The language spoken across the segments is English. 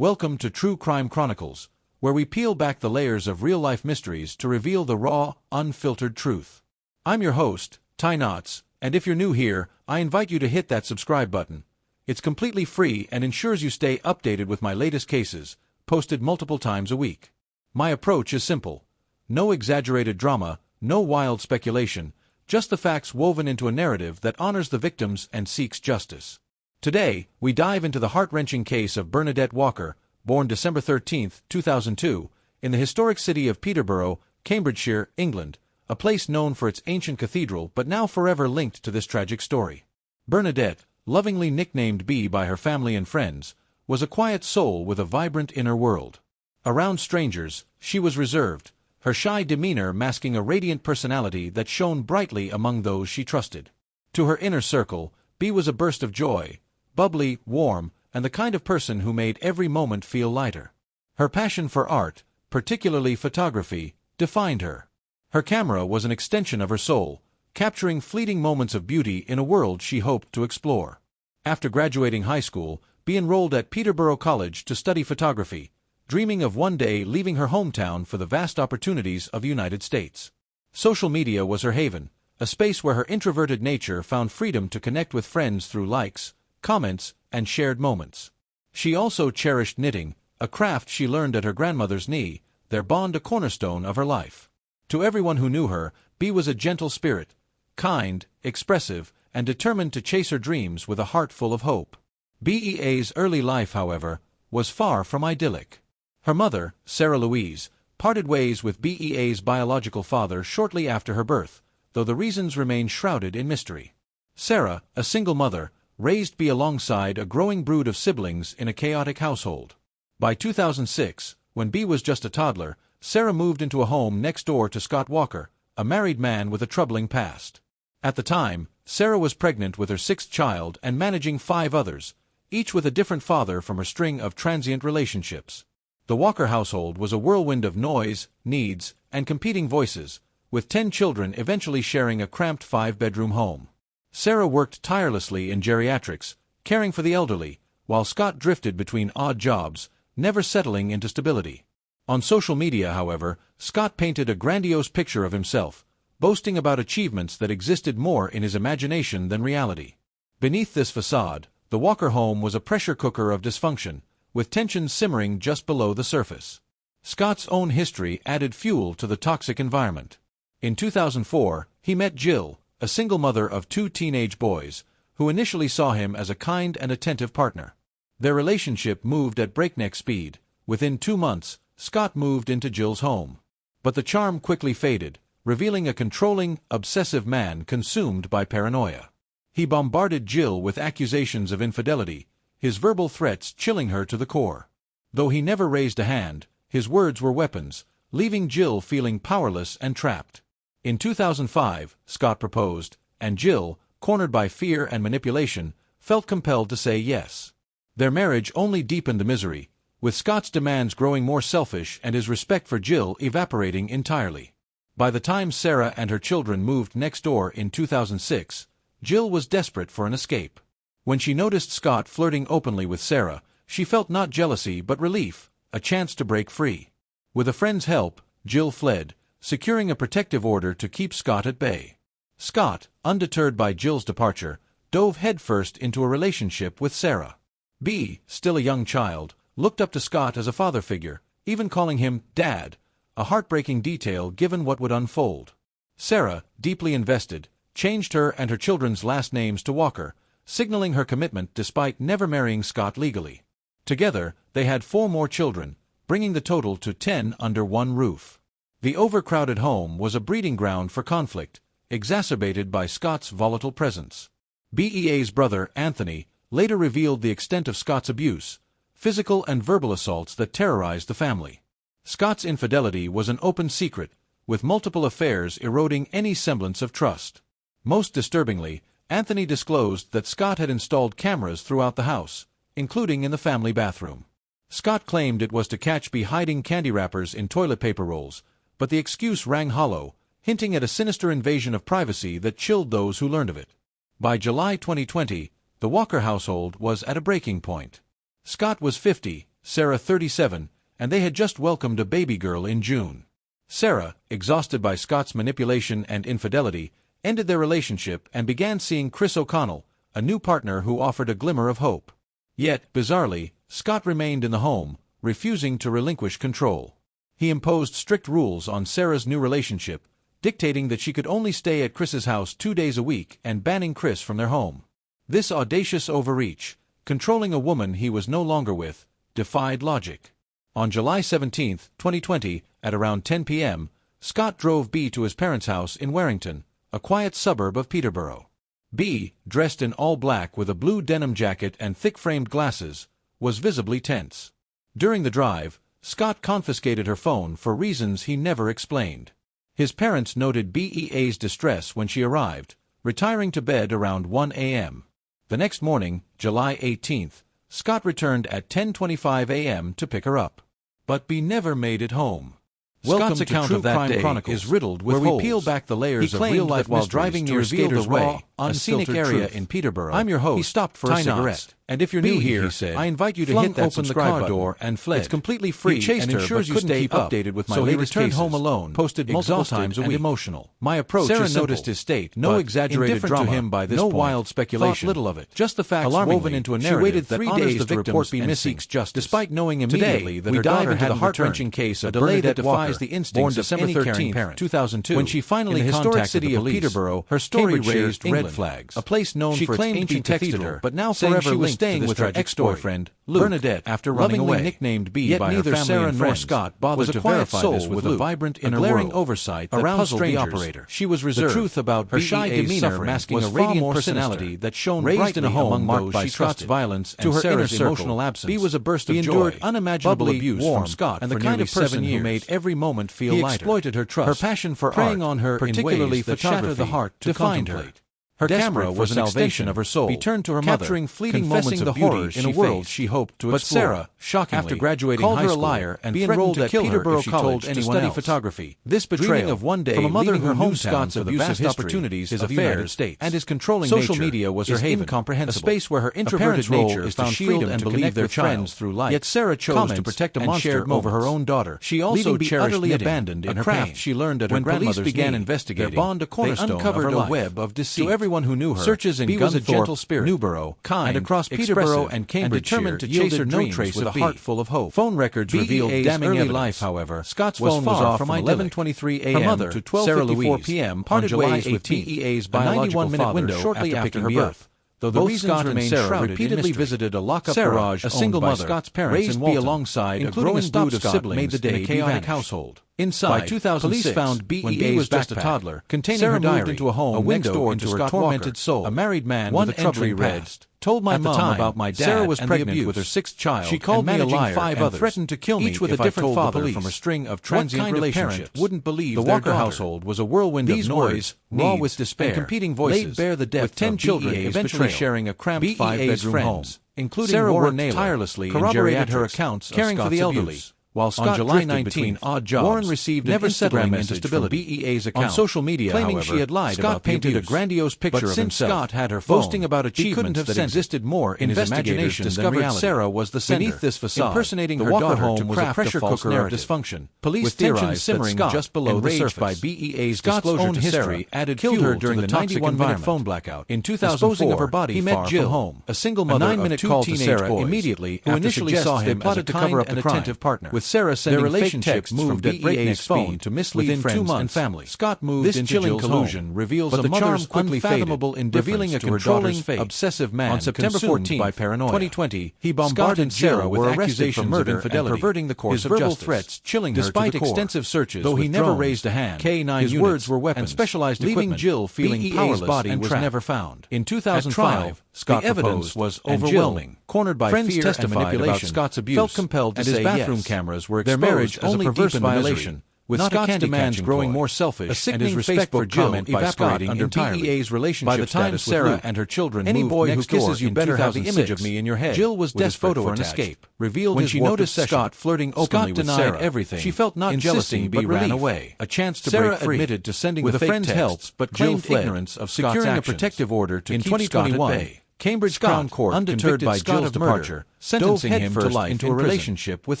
Welcome to True Crime Chronicles, where we peel back the layers of real-life mysteries to reveal the raw, unfiltered truth. I'm your host, Ty Knotts, and if you're new here, I invite you to hit that subscribe button. It's completely free and ensures you stay updated with my latest cases, posted multiple times a week. My approach is simple. No exaggerated drama, no wild speculation, just the facts woven into a narrative that honors the victims and seeks justice. Today, we dive into the heart-wrenching case of Bernadette Walker, born December 13, 2002, in the historic city of Peterborough, Cambridgeshire, England, a place known for its ancient cathedral but now forever linked to this tragic story. Bernadette, lovingly nicknamed B by her family and friends, was a quiet soul with a vibrant inner world. Around strangers, she was reserved, her shy demeanor masking a radiant personality that shone brightly among those she trusted. To her inner circle, B was a burst of joy, bubbly, warm, and the kind of person who made every moment feel lighter. Her passion for art, particularly photography, defined her. Her camera was an extension of her soul, capturing fleeting moments of beauty in a world she hoped to explore. After graduating high school, B enrolled at Peterborough College to study photography, dreaming of one day leaving her hometown for the vast opportunities of the United States. Social media was her haven, a space where her introverted nature found freedom to connect with friends through likes, comments, and shared moments. She also cherished knitting, a craft she learned at her grandmother's knee, their bond a cornerstone of her life. To everyone who knew her, B was a gentle spirit, kind, expressive, and determined to chase her dreams with a heart full of hope. BEA's early life, however, was far from idyllic. Her mother, Sarah Louise, parted ways with BEA's biological father shortly after her birth, though the reasons remain shrouded in mystery. Sarah, a single mother, raised B alongside a growing brood of siblings in a chaotic household. By 2006, when B was just a toddler, Sarah moved into a home next door to Scott Walker, a married man with a troubling past. At the time, Sarah was pregnant with her sixth child and managing 5 others, each with a different father from her string of transient relationships. The Walker household was a whirlwind of noise, needs, and competing voices, with 10 children eventually sharing a cramped 5-bedroom home. Sarah worked tirelessly in geriatrics, caring for the elderly, while Scott drifted between odd jobs, never settling into stability. On social media, however, Scott painted a grandiose picture of himself, boasting about achievements that existed more in his imagination than reality. Beneath this facade, the Walker home was a pressure cooker of dysfunction, with tensions simmering just below the surface. Scott's own history added fuel to the toxic environment. In 2004, he met Jill, a single mother of 2 teenage boys, who initially saw him as a kind and attentive partner. Their relationship moved at breakneck speed. Within 2 months, Scott moved into Jill's home. But the charm quickly faded, revealing a controlling, obsessive man consumed by paranoia. He bombarded Jill with accusations of infidelity, his verbal threats chilling her to the core. Though he never raised a hand, his words were weapons, leaving Jill feeling powerless and trapped. In 2005, Scott proposed, and Jill, cornered by fear and manipulation, felt compelled to say yes. Their marriage only deepened the misery, with Scott's demands growing more selfish and his respect for Jill evaporating entirely. By the time Sarah and her children moved next door in 2006, Jill was desperate for an escape. When she noticed Scott flirting openly with Sarah, she felt not jealousy but relief, a chance to break free. With a friend's help, Jill fled, securing a protective order to keep Scott at bay. Scott, undeterred by Jill's departure, dove headfirst into a relationship with Sarah. B, still a young child, looked up to Scott as a father figure, even calling him Dad, a heartbreaking detail given what would unfold. Sarah, deeply invested, changed her and her children's last names to Walker, signaling her commitment despite never marrying Scott legally. Together, they had 4 more children, bringing the total to 10 under one roof. The overcrowded home was a breeding ground for conflict, exacerbated by Scott's volatile presence. BEA's brother, Anthony, later revealed the extent of Scott's abuse, physical and verbal assaults that terrorized the family. Scott's infidelity was an open secret, with multiple affairs eroding any semblance of trust. Most disturbingly, Anthony disclosed that Scott had installed cameras throughout the house, including in the family bathroom. Scott claimed it was to catch B hiding candy wrappers in toilet paper rolls, but the excuse rang hollow, hinting at a sinister invasion of privacy that chilled those who learned of it. By July 2020, the Walker household was at a breaking point. Scott was 50, Sarah 37, and they had just welcomed a baby girl in June. Sarah, exhausted by Scott's manipulation and infidelity, ended their relationship and began seeing Chris O'Connell, a new partner who offered a glimmer of hope. Yet, bizarrely, Scott remained in the home, refusing to relinquish control. He imposed strict rules on Sarah's new relationship, dictating that she could only stay at Chris's house 2 days a week and banning Chris from their home. This audacious overreach, controlling a woman he was no longer with, defied logic. On July 17, 2020, at around 10 p.m., Scott drove B to his parents' house in Warrington, a quiet suburb of Peterborough. B, dressed in all black with a blue denim jacket and thick-framed glasses, was visibly tense. During the drive, Scott confiscated her phone for reasons he never explained. His parents noted BEA's distress when she arrived, retiring to bed around 1 a.m. The next morning, July 18, Scott returned at 10:25 a.m. to pick her up. But B never made it home. Scott's account of that day is riddled with holes. Where we peel back the layers of real-life while driving near Skaters Way, a scenic area in Peterborough. I'm your host. He stopped for a cigarette. And if you're new here, he said, I invite you to hit that subscribe button and fled. It's completely free and ensures you stay updated with my latest cases. So he returned home alone, posted multiple times a week. Emotional. My approach Sarah is simple, noticed his state, no exaggerated drama, to him by this no point, wild speculation, little of it. Just the facts woven into a narrative. She waited 3 days to report be missing, despite knowing immediately that her daughter had a heart-wrenching case of Bernadette that defies the instincts of any caring parent. 2002, when she finally contacted the police, Peterborough, her story raised red flags. A place known for its ancient cathedral, but now forever linked to this tragic ex-boyfriend, Bernadette, after running away. Nicknamed B by her family Sarah and friends, nor Scott bothered to verify this with a vibrant inner glaring oversight that puzzled the operator. She was reserved. The truth about her shy demeanor masking a radiant personality that shone raised in a home marked by Scott's violence and Sarah's emotional absence. B was a burst of joy, endured unimaginable abuse from Scott, and the kind of person who made every moment feel lighter. He exploited her trust, her passion for art, on her particularly for photography, the heart to find her. Her camera was an extension of her soul. He turned to her mother, capturing fleeting moments of beauty in a world she hoped to explore. But Sarah, shockingly, after graduating called high school, her a liar and threatened to kill her if she told anyone else. Photography. This betrayal of one day from a mother who knew Scott's abusive opportunities, his affairs, and his controlling social media was her haven, a space where her introverted nature is to shield and believe their friends through life. Yet Sarah chose to protect a monster over her own daughter. She also cherished utterly abandoned in her craft she learned at her grandmother's knee. When police began investigating, their bond a cornerstone of her life. A web of deceit. To everyone who knew her, searches in B was a gentle spirit, Newborough, kind, and across Peterborough and Cambridgeshire, and determined to chase her dreams with a heart full of hope. Phone records revealed damning early life, however. Scott's phone was off from 11:23 a.m. to 12:54 p.m. parted ways with BEA's biological father shortly after her birth. Though the reasons Scott and Sarah repeatedly visited a lock-up garage a single mother, Scott's parents raised B alongside a growing brood of siblings made the day a chaotic household. Inside, by 2006, police found BE was just a toddler, containing Sarah her diary, moved into a home next door into her tormented soul. A married man with a troubling past. Told my mom about my dad. Sarah was pregnant with her 6th child. She called me a liar and threatened to kill me, each with a different father from a string of transient relationships. Wouldn't believe the Walker household was a whirlwind of noise, raw with despair, and competing voices. Laid bare the death with 10 children, eventually sharing a cramped 5-bedroom home, including Sarah worked tirelessly corroborated her accounts caring for the elderly. While Scott on July 19, odd jobs, Warren received never an Instagram message from BEA's account. On social media, claiming however, she had lied Scott about painted a grandiose picture of himself. Scott had her phone, boasting about achievements that existed more in his imagination than reality. Sarah was the sender. Beneath this facade, impersonating her daughter home was a pressure cooker of dysfunction. Police theorized simmering just below the surface by BEA's disclosure to Sarah added killed her during the 91-minute phone blackout. In 2004, of her body he met Jill, home, a single mother of 2 teenage boys, immediately who initially saw him as a kind and attentive partner. With Sarah sending fake texts moved at breakneck speed to mislead friends and family. Scott moved into Jill's collusion reveals a mother's unfathomable indifference revealing a controlling, obsessive man on September 14, by paranoia. 2020, he bombarded Sarah with accusations of infidelity, perverting the course of justice. Threats chilling her despite extensive searches, though he never raised a hand. K9 his words were weapons and specialized leaving Jill feeling powerless body and was never found. In 2005, Scott evidence was overwhelming. Cornered by fear and manipulation, Scott's abuse, felt compelled to say yes. And his bathroom cameras were exposed their marriage as a perverse violation, with Scott's demands growing more selfish and his respect for Jill evaporating under BEA's relationship. By the time Sarah and her children any boy who kisses you better have the image of me in your head. Jill was desperate for an escape. Revealed when she noticed Scott flirting openly with Sarah. Everything. She felt not jealousy but ran away. A chance to break free. Admitted to sending with a friend's help, but claimed ignorance of Scott's actions. Securing a protective order to keep Scott at bay. Cambridge Crown Court, undeterred by Jill's departure, sentencing him to life into a relationship with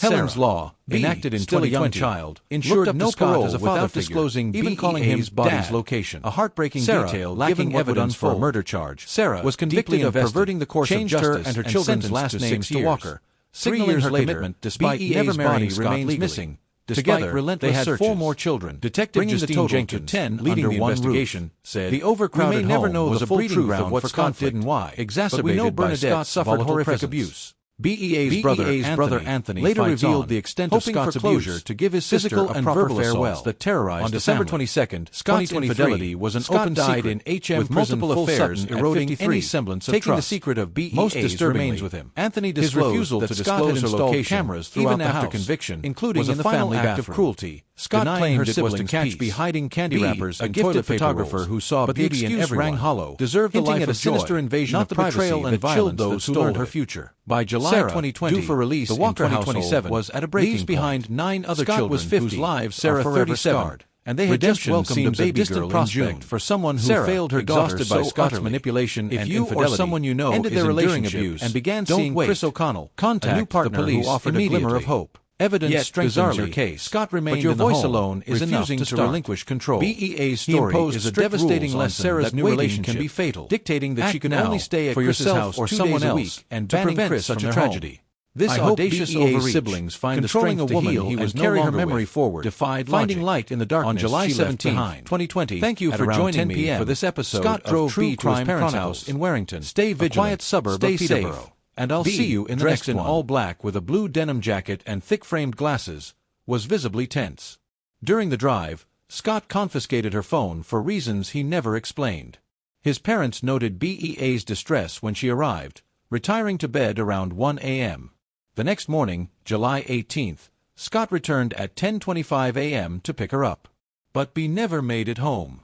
Helen's Law, enacted in 2020, child, ensured no parole without disclosing even calling him body's location. A heartbreaking detail lacking evidence for a murder charge. Sarah was convicted of perverting the course of justice and her children's last names to Walker. 3 years later, despite never marrying, remains missing. Together, they had 4 more children. Detective Justine Jenkins, 10 leading the investigation, said the overcrowded home was a breeding ground for Scott did and why, exacerbated by Scott suffered horrific abuse. BEA's brother Anthony later revealed the extent of Scott's abuse to give his sister a proper farewell that terrorized on December 22nd. Scott's infidelity was an open secret in HM with multiple affairs eroding any semblance of taking trust. The secret of BEA's remains with him. Anthony disclosed his refusal to disclose her location cameras throughout the house, conviction, including in the final act of cruelty. Scott claimed it was to catch be hiding candy wrappers and toilet photographer who saw beauty in everyone rang hollow, deserved the life of a sinister invasion of privacy that chilled those who learned her future. By July 2020, due for release, the Walker household was at a breaking point. Behind 9 other children whose lives Sarah forever scarred, and they had just welcomed a baby girl in June. For someone who failed her daughter by Scott's manipulation and infidelity, or someone you know ended their relationship and began seeing Chris O'Connell, contact a new partner the police who offered a glimmer of hope. Evidence strengthens her case. Scott remained in the home, alone is refusing to relinquish control. BEA's story is a devastating lesson Sarah's new relationship can be fatal, dictating that she can only stay at Chris's house or someone else and banning Chris such a tragedy. This audacious overreach, siblings find the strength to heal he was carry her memory forward, defied finding light in the darkness on July 17, 2020. Thank you for joining me for this episode. Scott drove B to his parents' house in Warrington. Stay vigilant, a quiet suburb of Peterborough. And I'll see you in the next one. Dressed in all black with a blue denim jacket and thick-framed glasses, was visibly tense. During the drive, Scott confiscated her phone for reasons he never explained. His parents noted BEA's distress when she arrived, retiring to bed around 1 a.m. The next morning, July 18th, Scott returned at 10:25 a.m. to pick her up. But B never made it home.